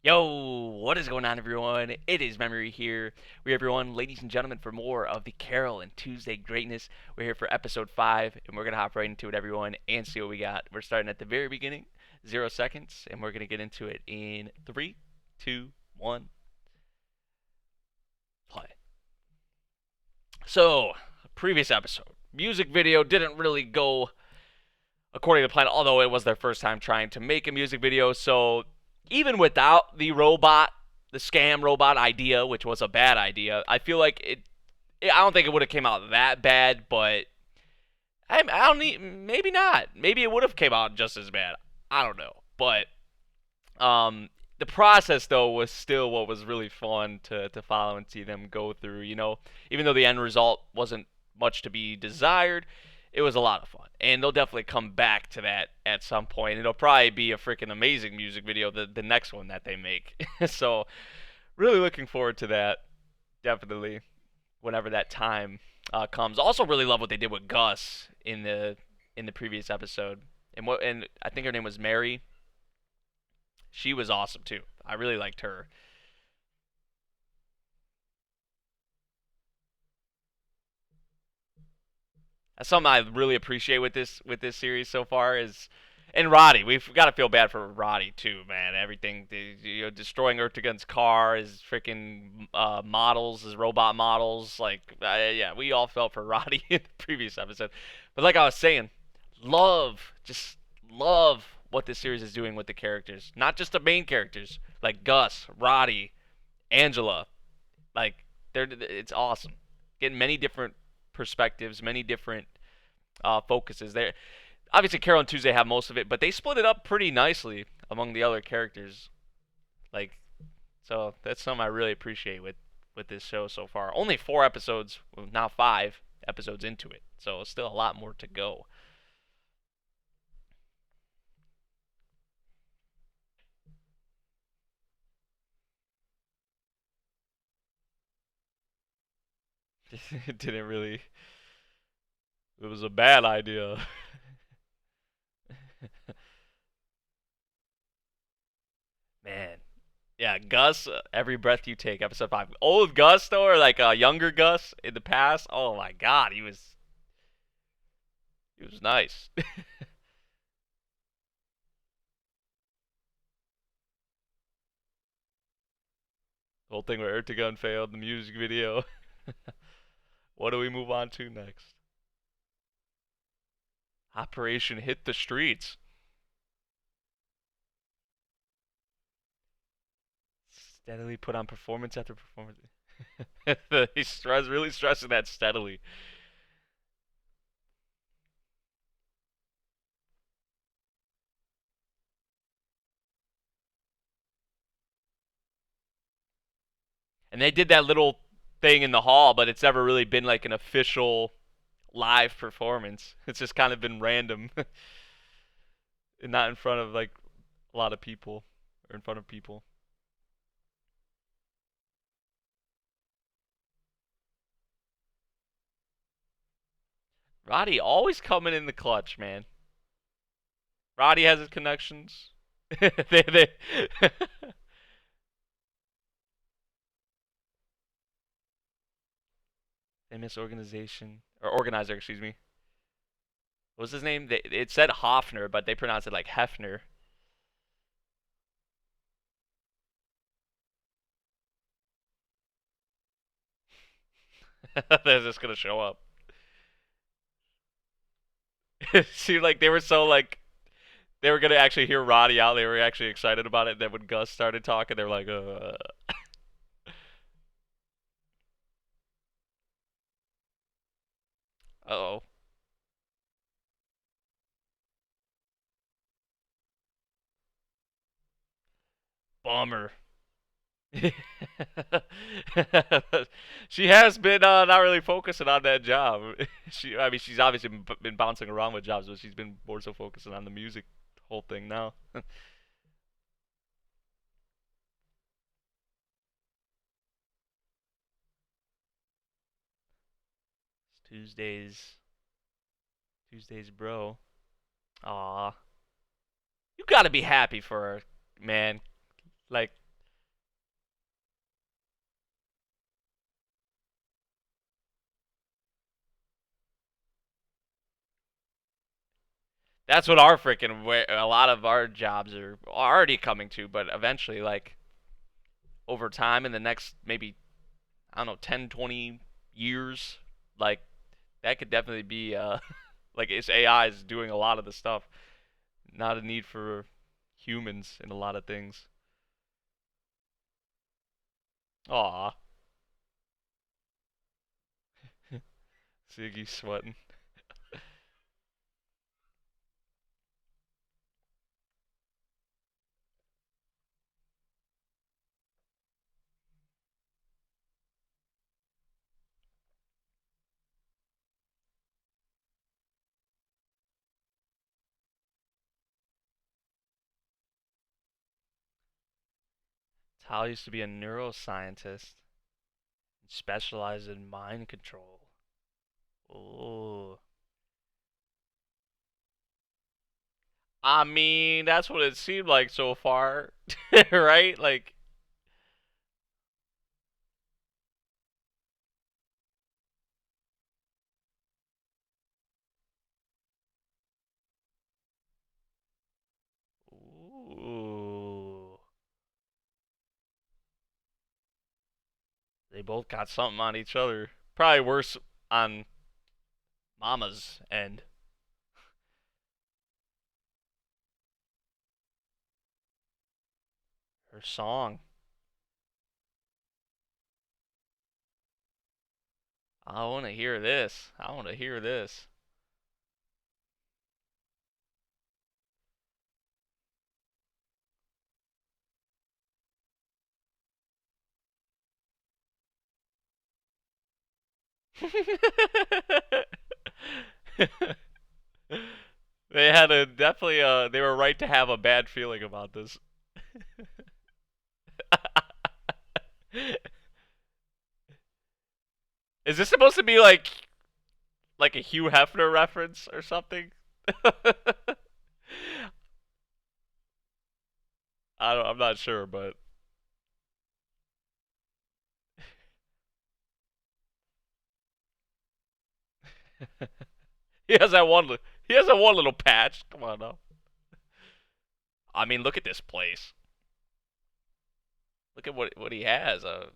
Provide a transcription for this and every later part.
Yo, what is going on, everyone? It is Memory here. Everyone, ladies and gentlemen, for more of the Carole and Tuesday greatness. We're here for episode 5, and we're going to hop right into it, everyone, and see what we got. We're starting at the very beginning, 0 seconds, and we're going to get into it in 3, 2, 1, play. So, previous episode. Music video didn't really go according to plan, although it was their first time trying to make a music video. So even without the scam robot idea, which was a bad idea, I feel like I don't think it would have came out that bad, but I don't need. Maybe not. Maybe it would have came out just as bad. I don't know, but the process though was still what was really fun to follow and see them go through. Even though the end result wasn't much to be desired, it was a lot of fun, and they'll definitely come back to that at some point. It'll probably be a freaking amazing music video, the next one that they make. So, really looking forward to that. Definitely, whenever that time comes. Also, really love what they did with Gus in the previous episode, and I think her name was Mary. She was awesome too. I really liked her. That's something I really appreciate with this series so far is, and Roddy. We've got to feel bad for Roddy too, man. Everything, destroying Ertegun's car, his freaking models, his robot models. Like, yeah, we all felt for Roddy in the previous episode. But like I was saying, just love what this series is doing with the characters. Not just the main characters, like Gus, Roddy, Angela. Like, it's awesome. Getting many different perspectives, many different focuses. There, obviously, Carole and Tuesday have most of it, but they split it up pretty nicely among the other characters. Like, so that's something I really appreciate with this show so far. Only 4 episodes, well, now 5 episodes into it, so still a lot more to go. It didn't really. It was a bad idea. Man, yeah, Gus, every breath you take, episode 5. Old Gus though, or like a younger Gus in the past. Oh my God, he was nice. The whole thing where Ertegun failed, the music video. What do we move on to next? Operation Hit the Streets. Steadily put on performance after performance. He's really stressing that steadily. And they did that little thing in the hall, but it's never really been like an official live performance. It's just kind of been random, and not in front of like a lot of people or in front of people. Roddy always coming in the clutch, man. Roddy has his connections. they famous organization or organizer, excuse me. What was his name? It said Hoffner, but they pronounce it like Hefner. They're just gonna show up. See, like they were so like they were gonna actually hear Roddy out. They were actually excited about it. Then when Gus started talking, they were like, oh, bummer. She has been not really focusing on that job. I mean, she's obviously been bouncing around with jobs, but she's been more so focusing on the music whole thing now. It's Tuesdays, bro. Aw, you gotta be happy for her, man. Like, That's what our freaking a lot of our jobs are already coming to, but eventually, like over time, in the next maybe I don't know 10, 20 years, like that could definitely be like it's AI is doing a lot of the stuff. Not a need for humans in a lot of things. Aw, Ziggy sweating. Tal used to be a neuroscientist, specialized in mind control. Oh, I mean that's what it seemed like so far, right? Like, ooh, they both got something on each other. Probably worse on Mama's end. Her song. I want to hear this. I want to hear this. They had a definitely they were right to have a bad feeling about this. Is this supposed to be like a Hugh Hefner reference or something? I'm not sure, but he has that one. He has that one little patch. Come on now. I mean, look at this place. Look at what he has. Does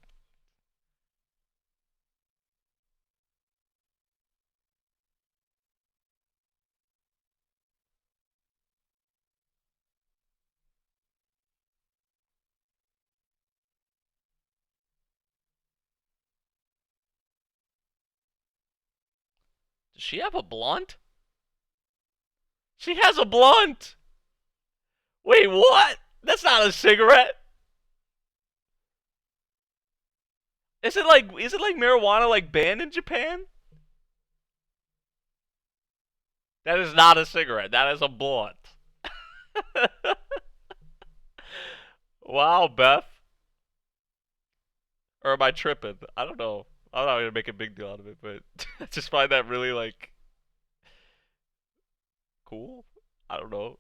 she have a blunt? She has a blunt. Wait, what? That's not a cigarette. Is it like marijuana like banned in Japan? That is not a cigarette. That is a blunt. Wow, Beth. Or am I tripping? I don't know. I'm not gonna make a big deal out of it, but I just find that really like cool. I don't know.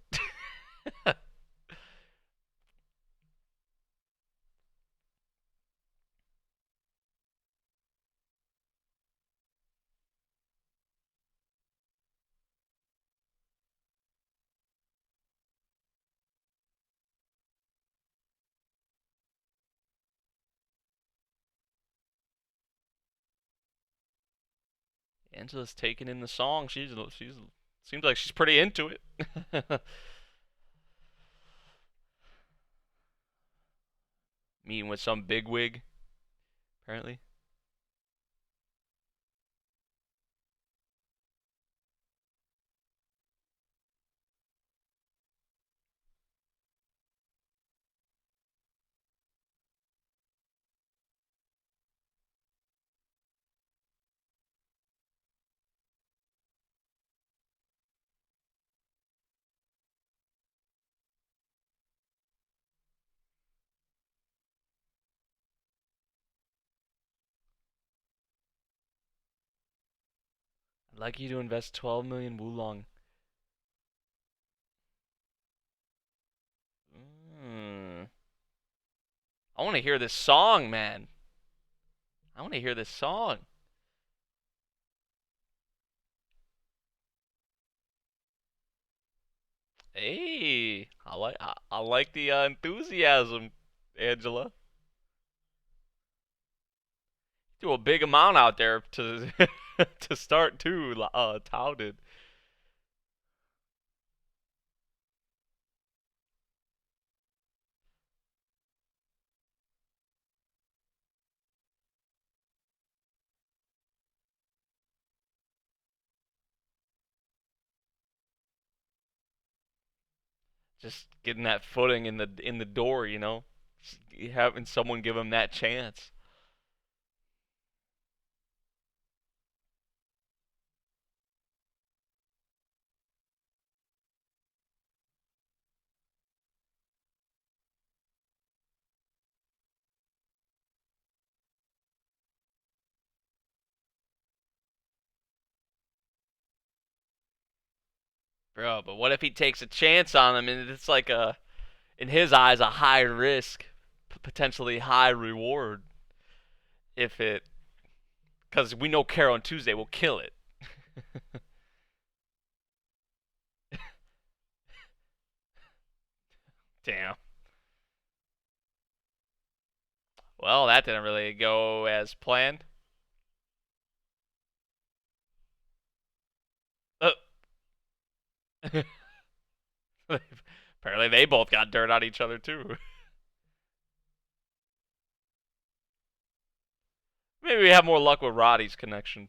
Angela's taking in the song. She's seems like she's pretty into it. Meeting with some bigwig, apparently. I'd like you to invest 12 million wulong. Mm. I want to hear this song, man. I want to hear this song. Hey, I like the enthusiasm, Angela. Do a big amount out there to to start too. Touted. Just getting that footing in the door, you know, having someone give him that chance. Bro, but what if he takes a chance on him and it's like a, in his eyes, a high risk, potentially high reward if it, because we know Carole on Tuesday will kill it. Damn. Well, that didn't really go as planned. Uh, Apparently, they both got dirt on each other too. Maybe we have more luck with Roddy's connection.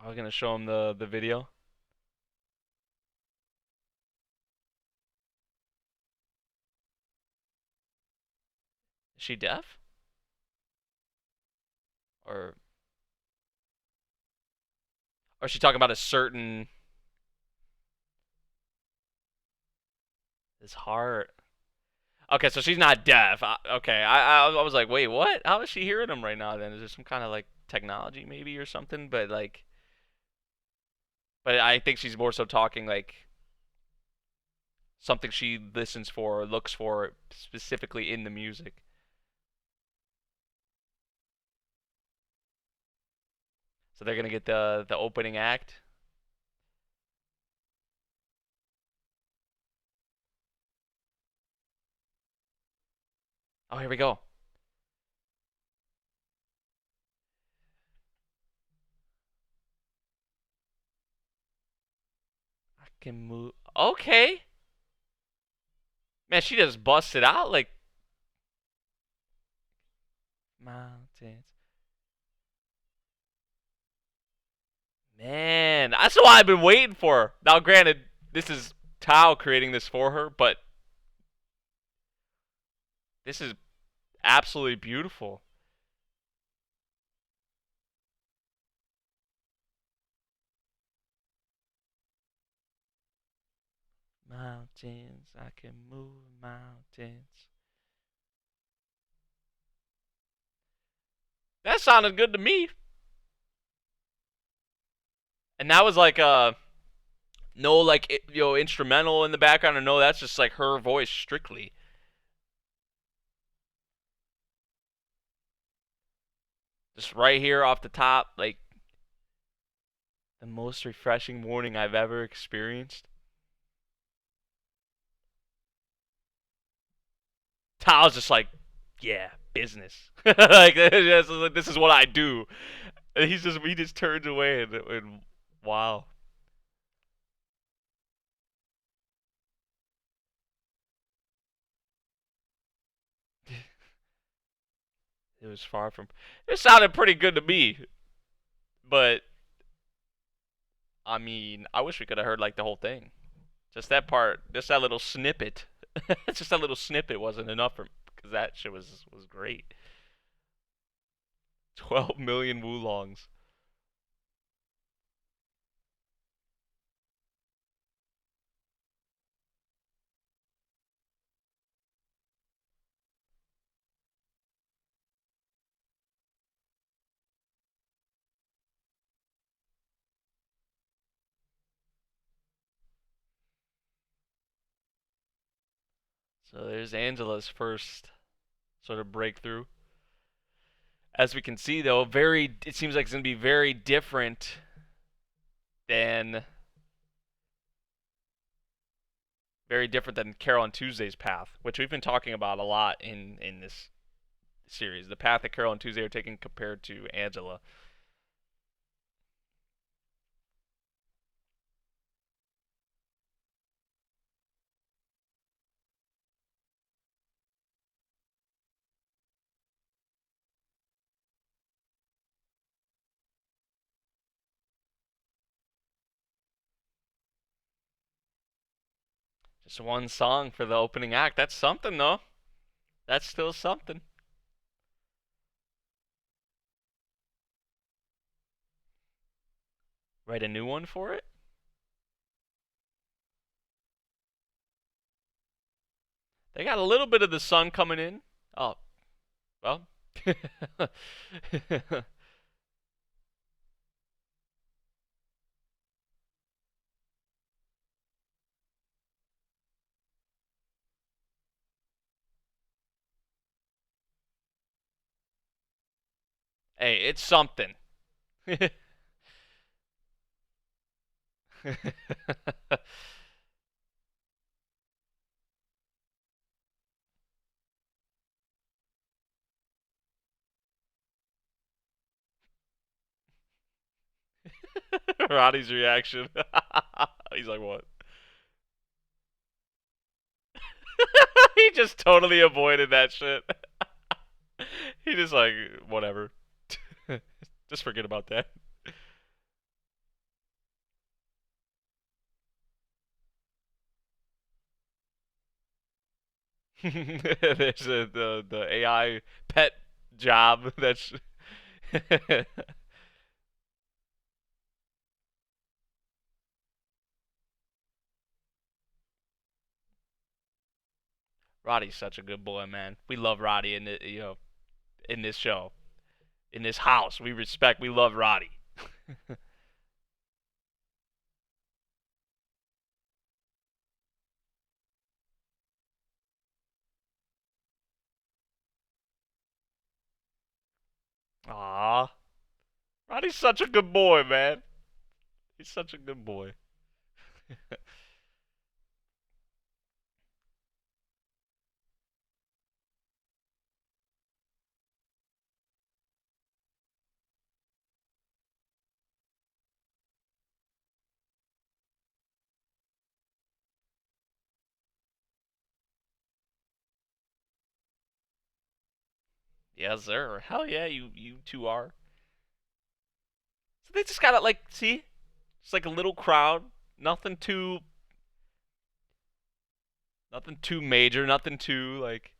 I was gonna show him the video. Is she deaf? Or is she talking about a certain his heart? Okay, so she's not deaf. Okay, I was like, wait, what? How is she hearing him right now? Then is there some kind of like technology maybe or something? But I think she's more so talking like something she listens for or looks for specifically in the music. So they're gonna get the opening act. Oh, here we go. I can move. Okay, man, she just busted out like mountains. Man, that's what I've been waiting for. Now, granted, this is Tao creating this for her, but this is absolutely beautiful. Mountains, I can move mountains. That sounded good to me. And that was like no like instrumental in the background or no, that's just like her voice strictly. Just right here off the top, like the most refreshing morning I've ever experienced. Tao's just like, yeah, business. Like this is what I do. And he just turns away and wow. It was far from. It sounded pretty good to me, but I mean, I wish we could have heard like the whole thing. Just that part, just that little snippet. Just that little snippet wasn't enough for because that shit was great. 12 million woolongs. So there's Angela's first sort of breakthrough. As we can see, though, it seems like it's going to be very different than Carole and Tuesday's path, which we've been talking about a lot in this series. The path that Carole and Tuesday are taking compared to Angela. Just one song for the opening act. That's something, though. That's still something. Write a new one for it? They got a little bit of the sun coming in. Oh, well. Hey, it's something. Roddy's reaction. He's like, what? He just totally avoided that shit. He just like, whatever. Just forget about that. There's the AI pet job that's Roddy's such a good boy, man. We love Roddy in this show, in this house. We love Roddy. Aw, Roddy's such a good boy, man. He's such a good boy. Yes, sir. Hell yeah, you two are. So they just gotta like see, it's like a little crowd. Nothing too, nothing too major. Nothing too like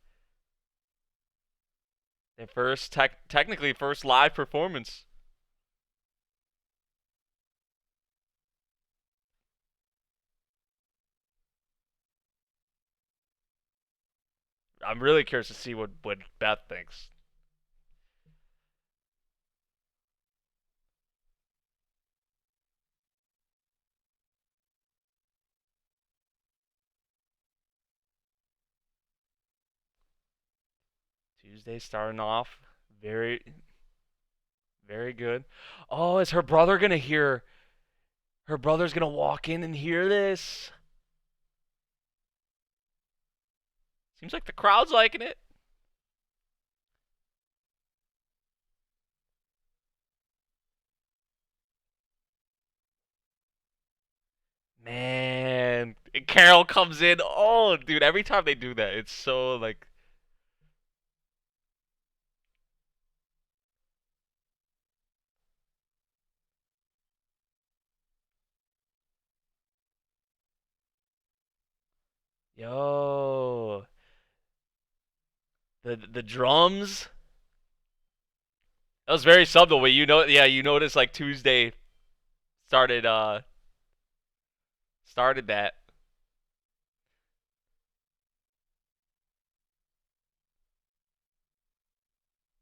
their first technically first live performance. I'm really curious to see what Beth thinks. Tuesday starting off very very good. Oh, is her brother gonna hear? Her brother's gonna walk in and hear this. Seems like the crowd's liking it. Man, and Carole comes in. Oh, dude, every time they do that, it's so like, yo, the drums. That was very subtle, but yeah, you notice like Tuesday started started that.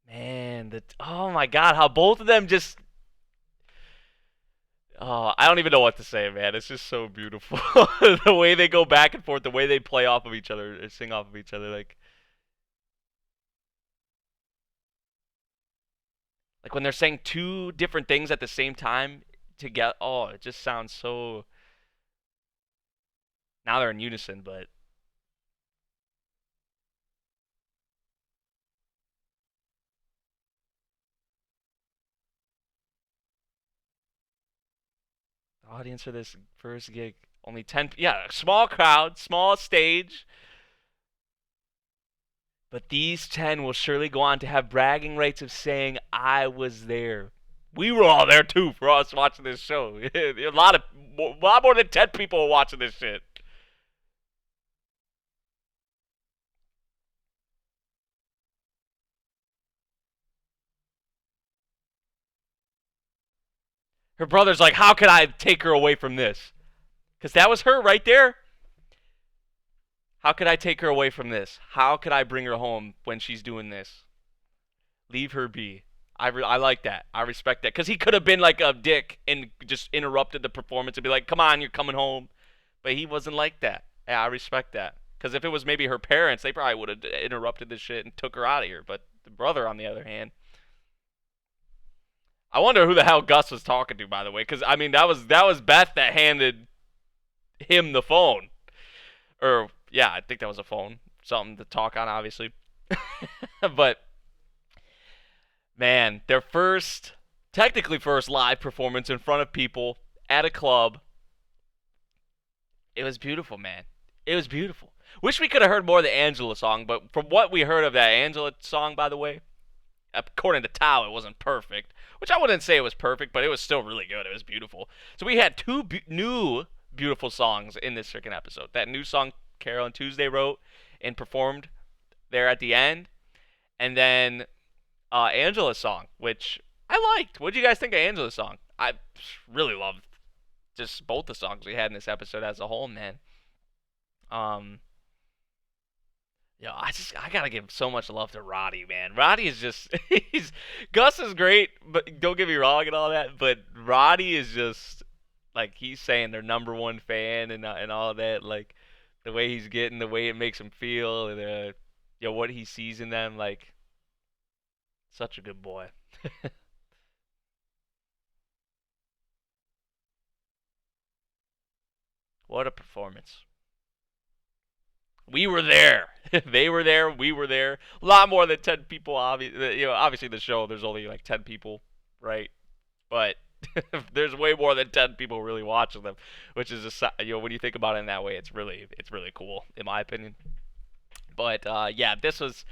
Man, oh my God, how both of them just I don't even know what to say, man. It's just so beautiful. The way they go back and forth, the way they play off of each other, sing off of each other, like when they're saying two different things at the same time to get. Oh, it just sounds so. Now they're in unison, but the audience for this first gig only 10. Yeah, small crowd, small stage. But these 10 will surely go on to have bragging rights of saying, I was there. We were all there too for us watching this show. A lot more than 10 people are watching this shit. Her brother's like, how could I take her away from this? Because that was her right there. How could I take her away from this? How could I bring her home when she's doing this? Leave her be. I like that. I respect that. Because he could have been like a dick and just interrupted the performance and be like, come on, you're coming home. But he wasn't like that. Yeah, I respect that. Because if it was maybe her parents, they probably would have interrupted this shit and took her out of here. But the brother, on the other hand, I wonder who the hell Gus was talking to, by the way. Because I mean, that was Beth that handed him the phone. Or yeah, I think that was a phone, something to talk on, obviously. But man, their technically first live performance in front of people at a club. It was beautiful, man. It was beautiful. Wish we could have heard more of the Angela song, but from what we heard of that Angela song, by the way, according to Tao, it wasn't perfect. Which I wouldn't say it was perfect, but it was still really good. It was beautiful. So we had two new beautiful songs in this freaking episode. That new song Carole and Tuesday wrote and performed there at the end, and then Angela's song, which I liked. What did you guys think of Angela's song? I really loved just both the songs we had in this episode as a whole, man. Um, I gotta give so much love to Roddy, man. Roddy is just he's Gus is great, but don't get me wrong and all that. But Roddy is just like he's saying their number one fan and all of that. Like the way he's getting, the way it makes him feel, and what he sees in them. Like such a good boy. What a performance. We were there. They were there. We were there. A lot more than 10 people. Obviously the show there's only like 10 people, right? But there's way more than 10 people really watching them, which is when you think about it in that way, it's really cool in my opinion. But yeah, this was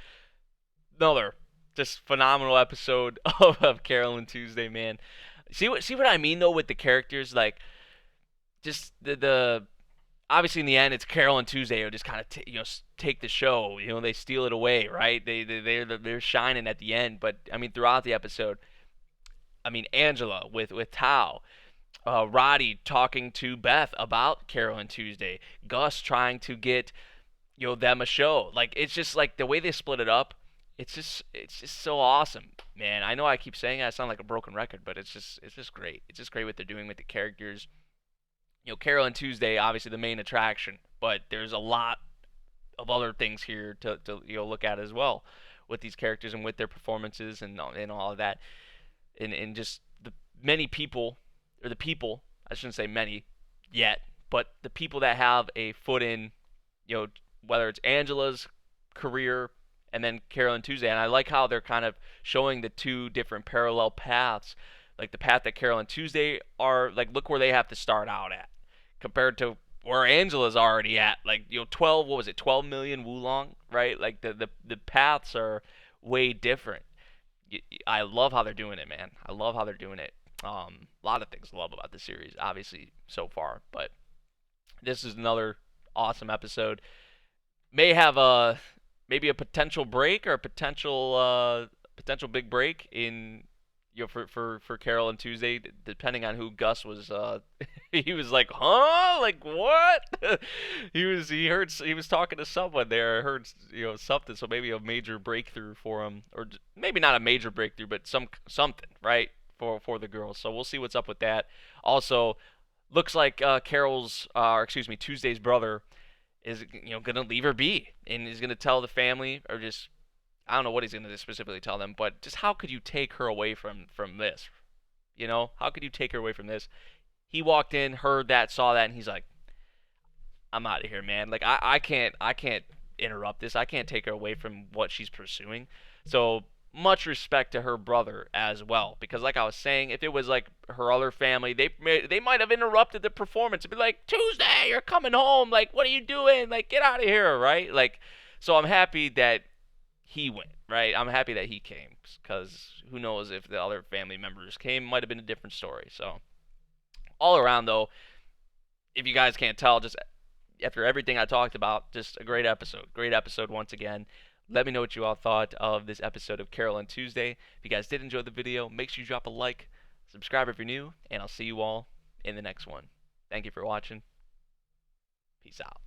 another just phenomenal episode of Carole and Tuesday, man. See what I mean though with the characters, like just the obviously in the end it's Carole and Tuesday who just kind of take the show. They steal it away, right? They're shining at the end, but I mean throughout the episode, I mean Angela with Tao, Roddy talking to Beth about Carole and Tuesday, Gus trying to get them a show. Like it's just like the way they split it up. It's just so awesome, man. I know I keep saying I sound like a broken record, but it's just great. It's just great what they're doing with the characters. Carole and Tuesday, obviously the main attraction, but there's a lot of other things here to look at as well with these characters and with their performances and all of that, and just the many people or the people I shouldn't say many yet, but the people that have a foot in, whether it's Angela's career and then Carole and Tuesday, and I like how they're kind of showing the two different parallel paths, like the path that Carole and Tuesday are like. Look where they have to start out at compared to where Angela's already at. Like 12, what was it, 12 million Wulong, right? Like the paths are way different. I love how they're doing it, man. I love how they're doing it. A lot of things I love about the series, obviously so far, but this is another awesome episode. May have maybe a potential break or a potential big break in for Carole and Tuesday, depending on who Gus was. He was like, huh? Like what? he was talking to someone there. I heard something. So maybe a major breakthrough for him, or maybe not a major breakthrough, but something, right? for the girls. So we'll see what's up with that. Also, looks like Tuesday's brother is gonna leave her be and is gonna tell the family, or just I don't know what he's gonna specifically tell them, but just how could you take her away from this? How could you take her away from this? He walked in, heard that, saw that, and he's like, I'm out of here, man. Like I can't interrupt this. I can't take her away from what she's pursuing. So much respect to her brother as well, because like I was saying, if it was like her other family, they might have interrupted the performance and be like, Tuesday, you're coming home. Like, what are you doing? Like, get out of here, right? Like, so I'm happy that he went, right? I'm happy that he came, because who knows if the other family members came, might have been a different story. So all around though, if you guys can't tell, just after everything I talked about, just a great episode. Great episode once again. Let me know what you all thought of this episode of Carole and Tuesday. If you guys did enjoy the video, make sure you drop a like, subscribe if you're new, and I'll see you all in the next one. Thank you for watching. Peace out.